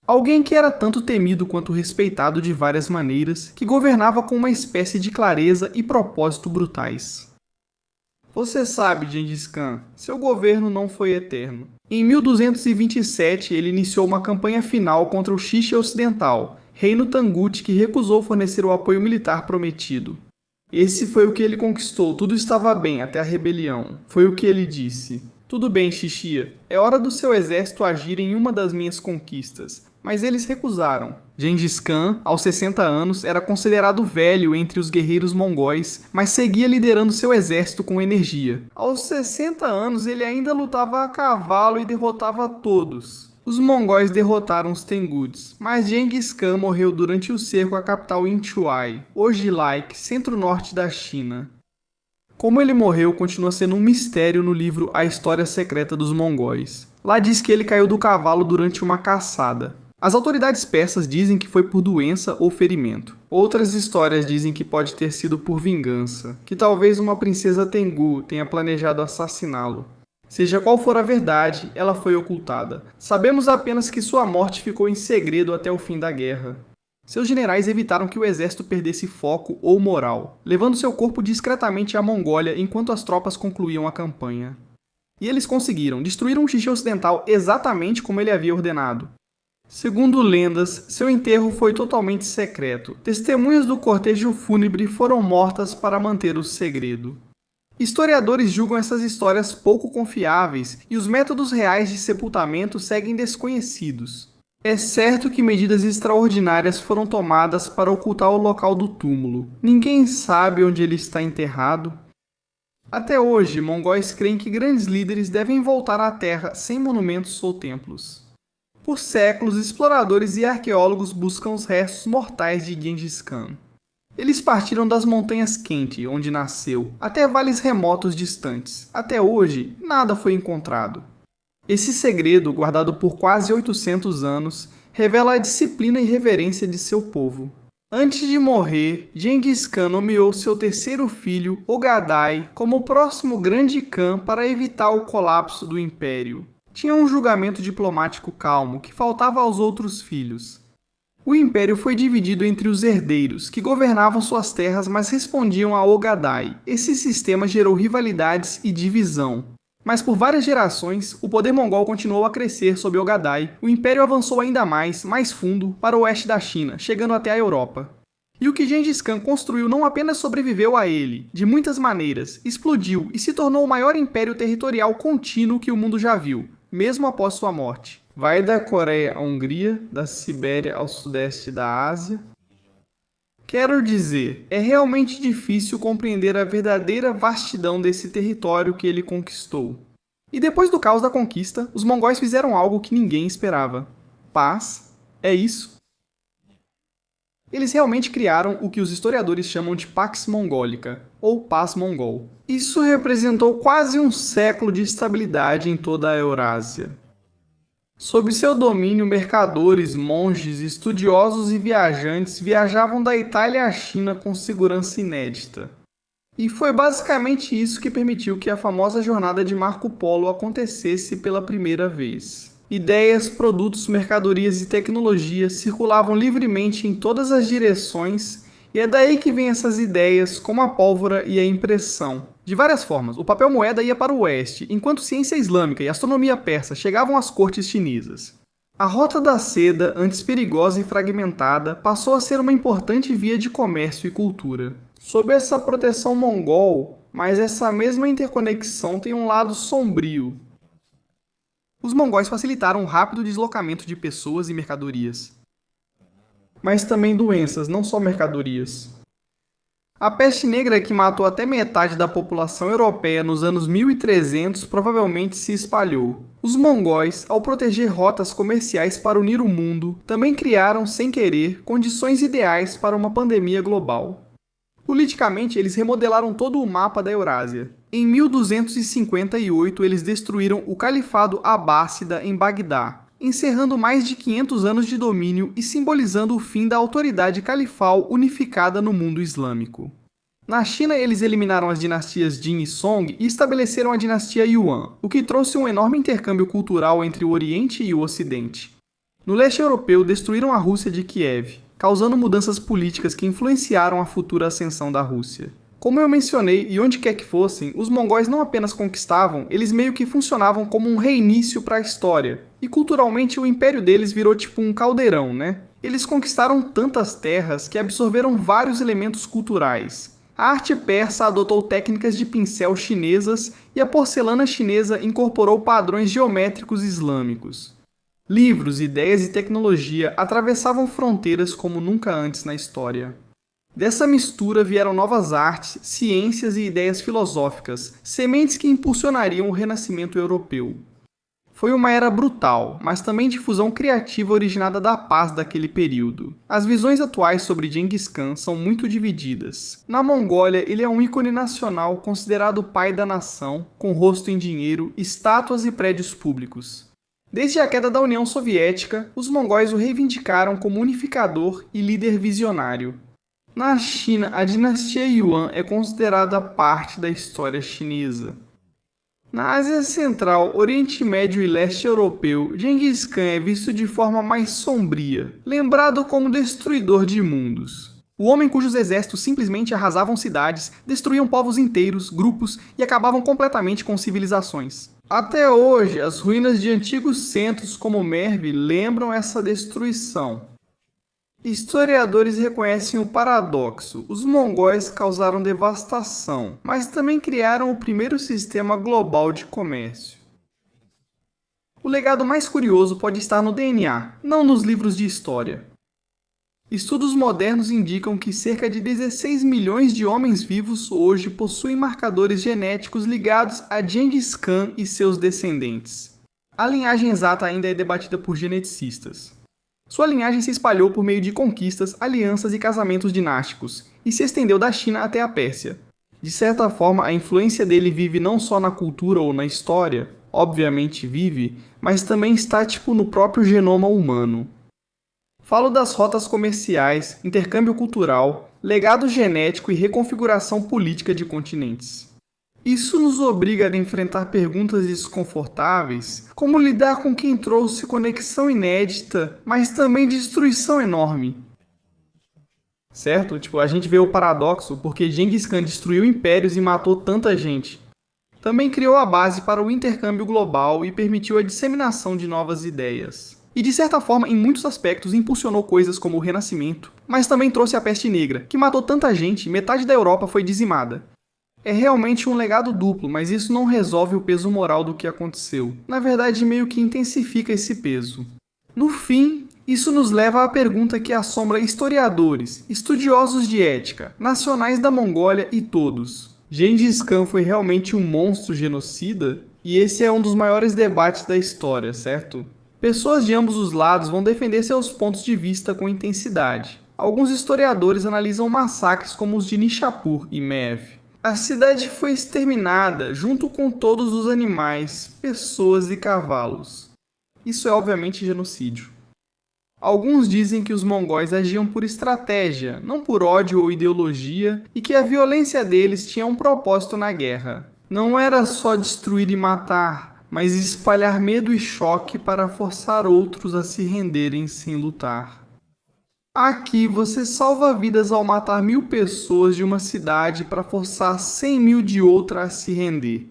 Alguém que era tanto temido quanto respeitado de várias maneiras, que governava com uma espécie de clareza e propósito brutais. Você sabe, Gengis Khan, seu governo não foi eterno. Em 1227, ele iniciou uma campanha final contra o Xixe Ocidental, reino Tangut que recusou fornecer o apoio militar prometido. Esse foi o que ele conquistou, tudo estava bem até a rebelião. Foi o que ele disse. Tudo bem, Xixia, é hora do seu exército agir em uma das minhas conquistas. Mas eles recusaram. Gengis Khan, aos 60 anos, era considerado velho entre os guerreiros mongóis, mas seguia liderando seu exército com energia. Aos 60 anos, ele ainda lutava a cavalo e derrotava todos. Os mongóis derrotaram os Tenguts, mas Gengis Khan morreu durante o cerco à capital Inchuai, hoje Laik, centro-norte da China. Como ele morreu continua sendo um mistério no livro A História Secreta dos Mongóis. Lá diz que ele caiu do cavalo durante uma caçada. As autoridades persas dizem que foi por doença ou ferimento. Outras histórias dizem que pode ter sido por vingança, que talvez uma princesa Tengu tenha planejado assassiná-lo. Seja qual for a verdade, ela foi ocultada. Sabemos apenas que sua morte ficou em segredo até o fim da guerra. Seus generais evitaram que o exército perdesse foco ou moral, levando seu corpo discretamente à Mongólia enquanto as tropas concluíam a campanha. E eles conseguiram, destruíram o Xixi Ocidental exatamente como ele havia ordenado. Segundo lendas, seu enterro foi totalmente secreto. Testemunhas do cortejo fúnebre foram mortas para manter o segredo. Historiadores julgam essas histórias pouco confiáveis e os métodos reais de sepultamento seguem desconhecidos. É certo que medidas extraordinárias foram tomadas para ocultar o local do túmulo. Ninguém sabe onde ele está enterrado. Até hoje, mongóis creem que grandes líderes devem voltar à Terra sem monumentos ou templos. Por séculos, exploradores e arqueólogos buscam os restos mortais de Gengis Khan. Eles partiram das montanhas Khenti, onde nasceu, até vales remotos distantes. Até hoje, nada foi encontrado. Esse segredo, guardado por quase 800 anos, revela a disciplina e reverência de seu povo. Antes de morrer, Gengis Khan nomeou seu terceiro filho, Ogadai, como o próximo grande Khan para evitar o colapso do império. Tinha um julgamento diplomático calmo que faltava aos outros filhos. O império foi dividido entre os herdeiros, que governavam suas terras mas respondiam a Ogadai. Esse sistema gerou rivalidades e divisão. Mas por várias gerações, o poder mongol continuou a crescer sob Ogadai. O império avançou ainda mais fundo, para o oeste da China, chegando até a Europa. E o que Gengis Khan construiu não apenas sobreviveu a ele, de muitas maneiras, explodiu e se tornou o maior império territorial contínuo que o mundo já viu, mesmo após sua morte. Vai da Coreia à Hungria, da Sibéria ao sudeste da Ásia. Quero dizer, é realmente difícil compreender a verdadeira vastidão desse território que ele conquistou. E depois do caos da conquista, os mongóis fizeram algo que ninguém esperava. Paz? É isso? Eles realmente criaram o que os historiadores chamam de Pax Mongolica, ou Paz Mongol. Isso representou quase um século de estabilidade em toda a Eurásia. Sob seu domínio, mercadores, monges, estudiosos e viajantes viajavam da Itália à China com segurança inédita. E foi basicamente isso que permitiu que a famosa jornada de Marco Polo acontecesse pela primeira vez. Ideias, produtos, mercadorias e tecnologias circulavam livremente em todas as direções, e é daí que vêm essas ideias, como a pólvora e a impressão. De várias formas, o papel moeda ia para o oeste, enquanto ciência islâmica e astronomia persa chegavam às cortes chinesas. A rota da seda, antes perigosa e fragmentada, passou a ser uma importante via de comércio e cultura. Sob essa proteção mongol, mas essa mesma interconexão tem um lado sombrio. Os mongóis facilitaram o rápido deslocamento de pessoas e mercadorias. Mas também doenças, não só mercadorias. A peste negra, que matou até metade da população europeia nos anos 1300, provavelmente se espalhou. Os mongóis, ao proteger rotas comerciais para unir o mundo, também criaram, sem querer, condições ideais para uma pandemia global. Politicamente, eles remodelaram todo o mapa da Eurásia. Em 1258, eles destruíram o Califado Abássida em Bagdá, encerrando mais de 500 anos de domínio e simbolizando o fim da autoridade califal unificada no mundo islâmico. Na China, eles eliminaram as dinastias Jin e Song e estabeleceram a dinastia Yuan, o que trouxe um enorme intercâmbio cultural entre o Oriente e o Ocidente. No leste europeu, destruíram a Rússia de Kiev, causando mudanças políticas que influenciaram a futura ascensão da Rússia. Como eu mencionei, e onde quer que fossem, os mongóis não apenas conquistavam, eles meio que funcionavam como um reinício para a história. E culturalmente o império deles virou tipo um caldeirão, né? Eles conquistaram tantas terras que absorveram vários elementos culturais. A arte persa adotou técnicas de pincel chinesas e a porcelana chinesa incorporou padrões geométricos islâmicos. Livros, ideias e tecnologia atravessavam fronteiras como nunca antes na história. Dessa mistura vieram novas artes, ciências e ideias filosóficas, sementes que impulsionariam o renascimento europeu. Foi uma era brutal, mas também de fusão criativa originada da paz daquele período. As visões atuais sobre Gengis Khan são muito divididas. Na Mongólia, ele é um ícone nacional considerado o pai da nação, com rosto em dinheiro, estátuas e prédios públicos. Desde a queda da União Soviética, os mongóis o reivindicaram como unificador e líder visionário. Na China, a dinastia Yuan é considerada parte da história chinesa. Na Ásia Central, Oriente Médio e Leste Europeu, Gengis Khan é visto de forma mais sombria, lembrado como destruidor de mundos. O homem cujos exércitos simplesmente arrasavam cidades, destruíam povos inteiros, grupos e acabavam completamente com civilizações. Até hoje, as ruínas de antigos centros como Merv lembram essa destruição. Historiadores reconhecem o paradoxo. Os mongóis causaram devastação, mas também criaram o primeiro sistema global de comércio. O legado mais curioso pode estar no DNA, não nos livros de história. Estudos modernos indicam que cerca de 16 milhões de homens vivos hoje possuem marcadores genéticos ligados a Gengis Khan e seus descendentes. A linhagem exata ainda é debatida por geneticistas. Sua linhagem se espalhou por meio de conquistas, alianças e casamentos dinásticos, e se estendeu da China até a Pérsia. De certa forma, a influência dele vive não só na cultura ou na história, obviamente vive, mas também está no próprio genoma humano. Falo das rotas comerciais, intercâmbio cultural, legado genético e reconfiguração política de continentes. Isso nos obriga a enfrentar perguntas desconfortáveis, como lidar com quem trouxe conexão inédita, mas também destruição enorme. Certo? A gente vê o paradoxo porque Gengis Khan destruiu impérios e matou tanta gente. Também criou a base para o intercâmbio global e permitiu a disseminação de novas ideias. E de certa forma, em muitos aspectos, impulsionou coisas como o Renascimento, mas também trouxe a Peste Negra, que matou tanta gente, metade da Europa foi dizimada. É realmente um legado duplo, mas isso não resolve o peso moral do que aconteceu. Na verdade, meio que intensifica esse peso. No fim, isso nos leva à pergunta que assombra historiadores, estudiosos de ética, nacionais da Mongólia e todos. Gengis Khan foi realmente um monstro genocida? E esse é um dos maiores debates da história, certo? Pessoas de ambos os lados vão defender seus pontos de vista com intensidade. Alguns historiadores analisam massacres como os de Nishapur e Mev. A cidade foi exterminada, junto com todos os animais, pessoas e cavalos. Isso é obviamente genocídio. Alguns dizem que os mongóis agiam por estratégia, não por ódio ou ideologia, e que a violência deles tinha um propósito na guerra. Não era só destruir e matar, mas espalhar medo e choque para forçar outros a se renderem sem lutar. Aqui você salva vidas ao matar 1000 pessoas de uma cidade para forçar 100 mil de outra a se render.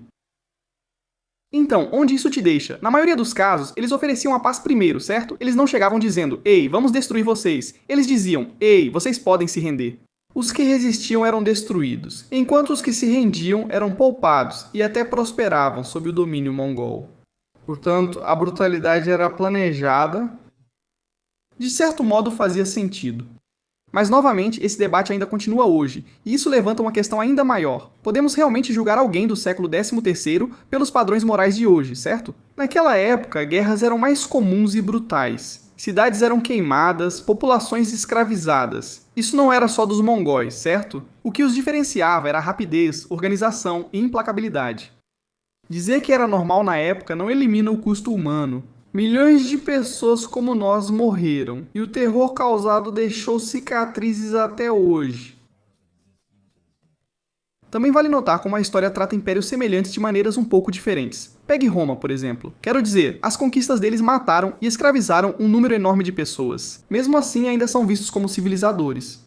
Então, onde isso te deixa? Na maioria dos casos, eles ofereciam a paz primeiro, certo? Eles não chegavam dizendo, ei, vamos destruir vocês. Eles diziam, ei, vocês podem se render. Os que resistiam eram destruídos, enquanto os que se rendiam eram poupados e até prosperavam sob o domínio mongol. Portanto, a brutalidade era planejada. De certo modo fazia sentido. Mas novamente, esse debate ainda continua hoje, e isso levanta uma questão ainda maior. Podemos realmente julgar alguém do século XIII pelos padrões morais de hoje, certo? Naquela época, guerras eram mais comuns e brutais. Cidades eram queimadas, populações escravizadas. Isso não era só dos mongóis, certo? O que os diferenciava era a rapidez, organização e implacabilidade. Dizer que era normal na época não elimina o custo humano. Milhões de pessoas como nós morreram, e o terror causado deixou cicatrizes até hoje. Também vale notar como a história trata impérios semelhantes de maneiras um pouco diferentes. Pegue Roma, por exemplo. Quero dizer, as conquistas deles mataram e escravizaram um número enorme de pessoas. Mesmo assim, ainda são vistos como civilizadores.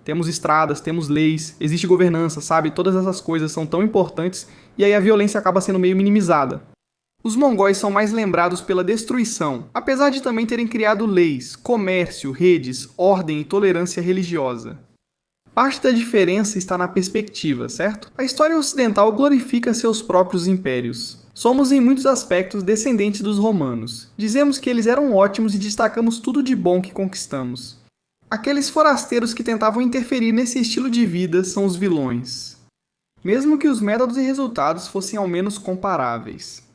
Temos estradas, temos leis, existe governança, sabe? Todas essas coisas são tão importantes, e aí a violência acaba sendo meio minimizada. Os mongóis são mais lembrados pela destruição, apesar de também terem criado leis, comércio, redes, ordem e tolerância religiosa. Parte da diferença está na perspectiva, certo? A história ocidental glorifica seus próprios impérios. Somos em muitos aspectos descendentes dos romanos. Dizemos que eles eram ótimos e destacamos tudo de bom que conquistamos. Aqueles forasteiros que tentavam interferir nesse estilo de vida são os vilões. Mesmo que os métodos e resultados fossem ao menos comparáveis.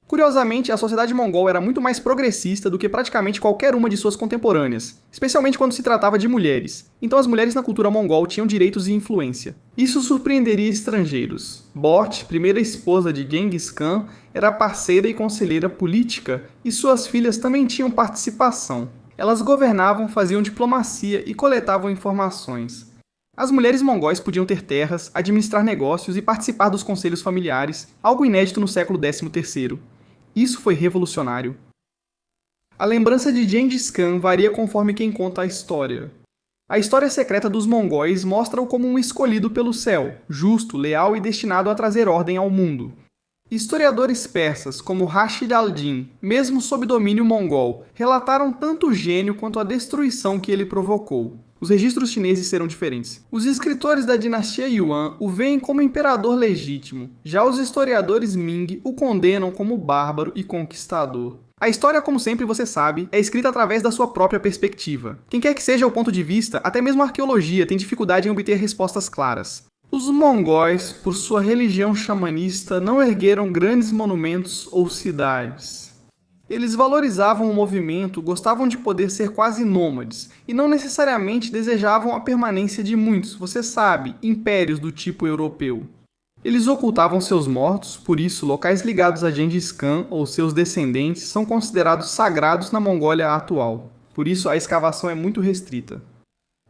Curiosamente, a sociedade mongol era muito mais progressista do que praticamente qualquer uma de suas contemporâneas, especialmente quando se tratava de mulheres. Então as mulheres na cultura mongol tinham direitos e influência. Isso surpreenderia estrangeiros. Bort, primeira esposa de Gengis Khan, era parceira e conselheira política, e suas filhas também tinham participação. Elas governavam, faziam diplomacia e coletavam informações. As mulheres mongóis podiam ter terras, administrar negócios e participar dos conselhos familiares, algo inédito no século XIII. Isso foi revolucionário. A lembrança de Gengis Khan varia conforme quem conta a história. A história secreta dos mongóis mostra-o como um escolhido pelo céu, justo, leal e destinado a trazer ordem ao mundo. Historiadores persas, como Rashid al-Din, mesmo sob domínio mongol, relataram tanto o gênio quanto a destruição que ele provocou. Os registros chineses serão diferentes. Os escritores da dinastia Yuan o veem como imperador legítimo, já os historiadores Ming o condenam como bárbaro e conquistador. A história, como sempre você sabe, é escrita através da sua própria perspectiva. Quem quer que seja o ponto de vista, até mesmo a arqueologia tem dificuldade em obter respostas claras. Os mongóis, por sua religião xamanista, não ergueram grandes monumentos ou cidades. Eles valorizavam o movimento, gostavam de poder ser quase nômades, e não necessariamente desejavam a permanência de muitos, você sabe, impérios do tipo europeu. Eles ocultavam seus mortos, por isso locais ligados a Gengis Khan ou seus descendentes são considerados sagrados na Mongólia atual. Por isso a escavação é muito restrita.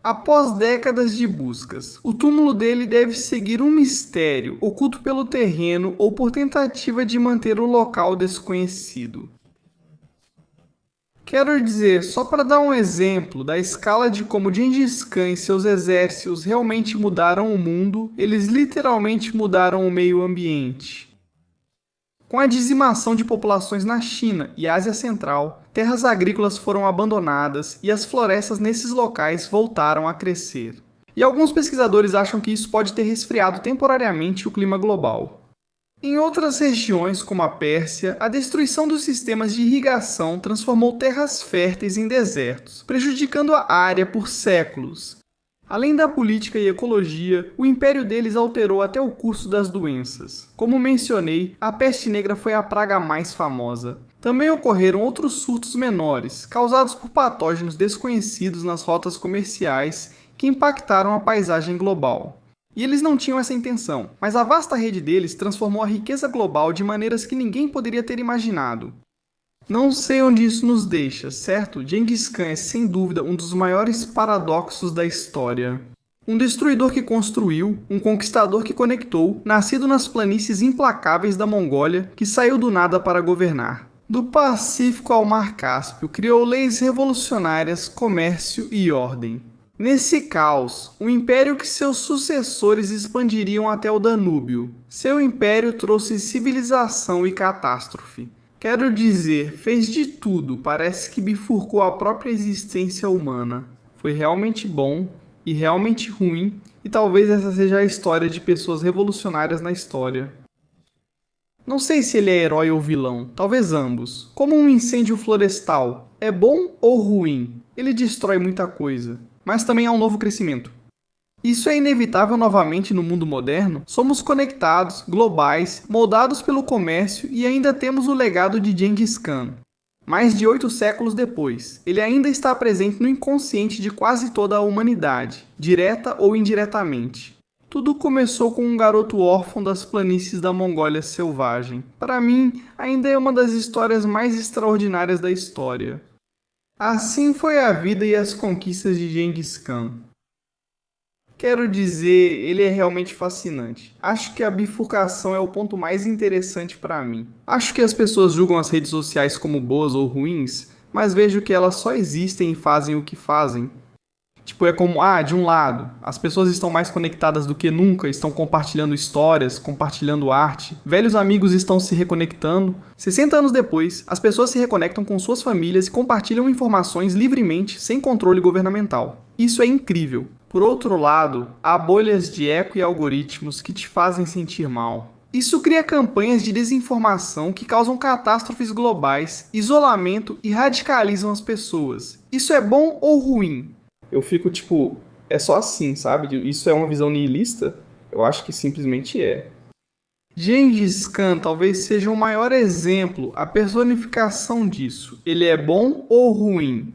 Após décadas de buscas, o túmulo dele deve seguir um mistério, oculto pelo terreno ou por tentativa de manter o local desconhecido. Quero dizer, só para dar um exemplo da escala de como Gengis Khan e seus exércitos realmente mudaram o mundo, eles literalmente mudaram o meio ambiente. Com a dizimação de populações na China e Ásia Central, terras agrícolas foram abandonadas e as florestas nesses locais voltaram a crescer. E alguns pesquisadores acham que isso pode ter resfriado temporariamente o clima global. Em outras regiões, como a Pérsia, a destruição dos sistemas de irrigação transformou terras férteis em desertos, prejudicando a área por séculos. Além da política e ecologia, o império deles alterou até o curso das doenças. Como mencionei, a peste negra foi a praga mais famosa. Também ocorreram outros surtos menores, causados por patógenos desconhecidos nas rotas comerciais que impactaram a paisagem global. E eles não tinham essa intenção, mas a vasta rede deles transformou a riqueza global de maneiras que ninguém poderia ter imaginado. Não sei onde isso nos deixa, certo? Gengis Khan é sem dúvida um dos maiores paradoxos da história. Um destruidor que construiu, um conquistador que conectou, nascido nas planícies implacáveis da Mongólia, que saiu do nada para governar. Do Pacífico ao Mar Cáspio, criou leis revolucionárias, comércio e ordem. Nesse caos, um império que seus sucessores expandiriam até o Danúbio. Seu império trouxe civilização e catástrofe. Quero dizer, fez de tudo, parece que bifurcou a própria existência humana. Foi realmente bom e realmente ruim, e talvez essa seja a história de pessoas revolucionárias na história. Não sei se ele é herói ou vilão, talvez ambos. Como um incêndio florestal, é bom ou ruim? Ele destrói muita coisa. Mas também há um novo crescimento. Isso é inevitável novamente no mundo moderno? Somos conectados, globais, moldados pelo comércio e ainda temos o legado de Gengis Khan. Mais de 8 séculos depois, ele ainda está presente no inconsciente de quase toda a humanidade, direta ou indiretamente. Tudo começou com um garoto órfão das planícies da Mongólia selvagem. Para mim, ainda é uma das histórias mais extraordinárias da história. Assim foi a vida e as conquistas de Gengis Khan. Quero dizer, ele é realmente fascinante. Acho que a bifurcação é o ponto mais interessante para mim. Acho que as pessoas julgam as redes sociais como boas ou ruins, mas vejo que elas só existem e fazem o que fazem. Tipo, é como, de um lado, as pessoas estão mais conectadas do que nunca, estão compartilhando histórias, compartilhando arte, velhos amigos estão se reconectando. 60 anos depois, as pessoas se reconectam com suas famílias e compartilham informações livremente, sem controle governamental. Isso é incrível. Por outro lado, há bolhas de eco e algoritmos que te fazem sentir mal. Isso cria campanhas de desinformação que causam catástrofes globais, isolamento e radicalizam as pessoas. Isso é bom ou ruim? Eu fico tipo, é só assim, sabe? Isso é uma visão nihilista? Eu acho que simplesmente é. Gengis Khan talvez seja o maior exemplo, a personificação disso. Ele é bom ou ruim?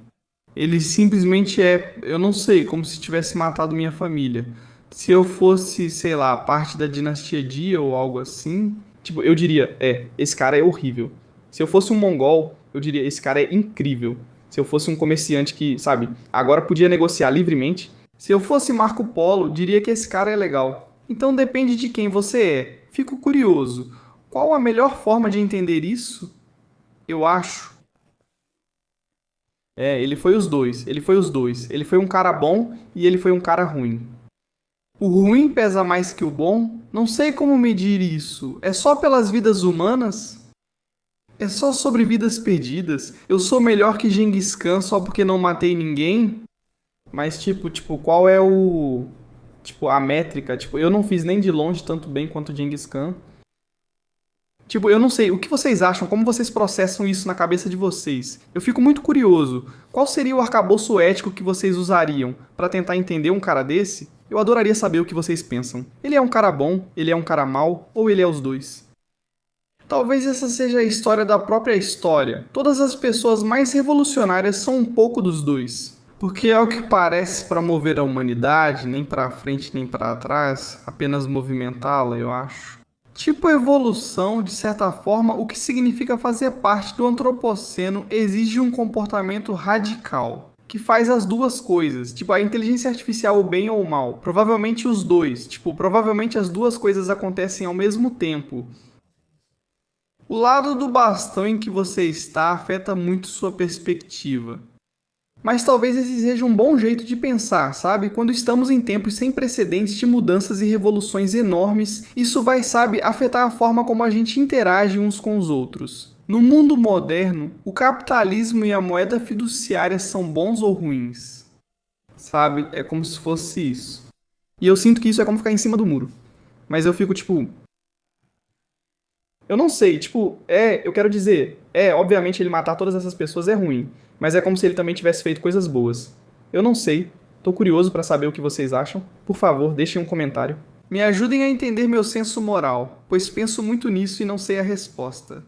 Ele simplesmente é, eu não sei, como se tivesse matado minha família. Se eu fosse, sei lá, parte da dinastia Dia ou algo assim, tipo, eu diria, esse cara é horrível. Se eu fosse um mongol, eu diria, esse cara é incrível. Se eu fosse um comerciante que, sabe, agora podia negociar livremente, Se eu fosse Marco Polo, diria que esse cara é legal. Então depende de quem você é. Fico curioso. Qual a melhor forma de entender isso? Eu acho. Ele foi os dois. Ele foi os dois. Ele foi um cara bom e ele foi um cara ruim. O ruim pesa mais que o bom? Não sei como medir isso. É só pelas vidas humanas? É só sobre vidas perdidas? Eu sou melhor que Genghis Khan só porque não matei ninguém? Mas qual é a métrica? Eu não fiz nem de longe tanto bem quanto Genghis Khan. Eu não sei, o que vocês acham? Como vocês processam isso na cabeça de vocês? Eu fico muito curioso. Qual seria o arcabouço ético que vocês usariam para tentar entender um cara desse? Eu adoraria saber o que vocês pensam. Ele é um cara bom? Ele é um cara mau? Ou ele é os dois? Talvez essa seja a história da própria história. Todas as pessoas mais revolucionárias são um pouco dos dois. Porque ao que parece para mover a humanidade, nem para frente nem para trás, apenas movimentá-la, eu acho. Evolução, de certa forma, o que significa fazer parte do antropoceno exige um comportamento radical, que faz as duas coisas, a inteligência artificial o bem ou o mal. Provavelmente os dois, provavelmente as duas coisas acontecem ao mesmo tempo. O lado do bastão em que você está afeta muito sua perspectiva. Mas talvez esse seja um bom jeito de pensar, sabe? Quando estamos em tempos sem precedentes de mudanças e revoluções enormes, isso vai, afetar a forma como a gente interage uns com os outros. No mundo moderno, o capitalismo e a moeda fiduciária são bons ou ruins? É como se fosse isso. E eu sinto que isso é como ficar em cima do muro. Mas eu fico eu não sei, eu quero dizer, obviamente ele matar todas essas pessoas é ruim, mas é como se ele também tivesse feito coisas boas. Eu não sei, tô curioso pra saber o que vocês acham. Por favor, deixem um comentário. Me ajudem a entender meu senso moral, pois penso muito nisso e não sei a resposta.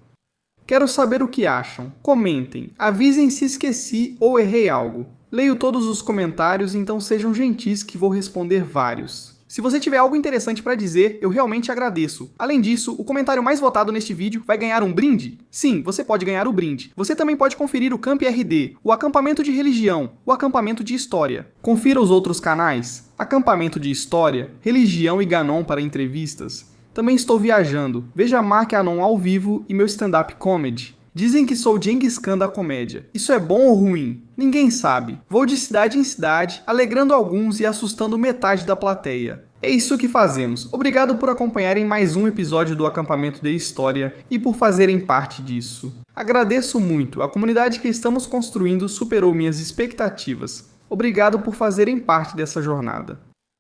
Quero saber o que acham. Comentem, avisem se esqueci ou errei algo. Leio todos os comentários, então sejam gentis que vou responder vários. Se você tiver algo interessante para dizer, eu realmente agradeço. Além disso, o comentário mais votado neste vídeo vai ganhar um brinde? Sim, você pode ganhar o brinde. Você também pode conferir o Camp RD, o acampamento de religião, o acampamento de história. Confira os outros canais, acampamento de história, religião e Ganon para entrevistas. Também estou viajando, veja Mark Anon ao vivo e meu stand-up comedy. Dizem que sou Genghis Khan da comédia. Isso é bom ou ruim? Ninguém sabe. Vou de cidade em cidade, alegrando alguns e assustando metade da plateia. É isso que fazemos. Obrigado por acompanharem mais um episódio do Acampamento de História e por fazerem parte disso. Agradeço muito. A comunidade que estamos construindo superou minhas expectativas. Obrigado por fazerem parte dessa jornada.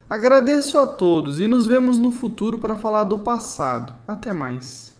Agradeço a todos e nos vemos no futuro para falar do passado. Até mais.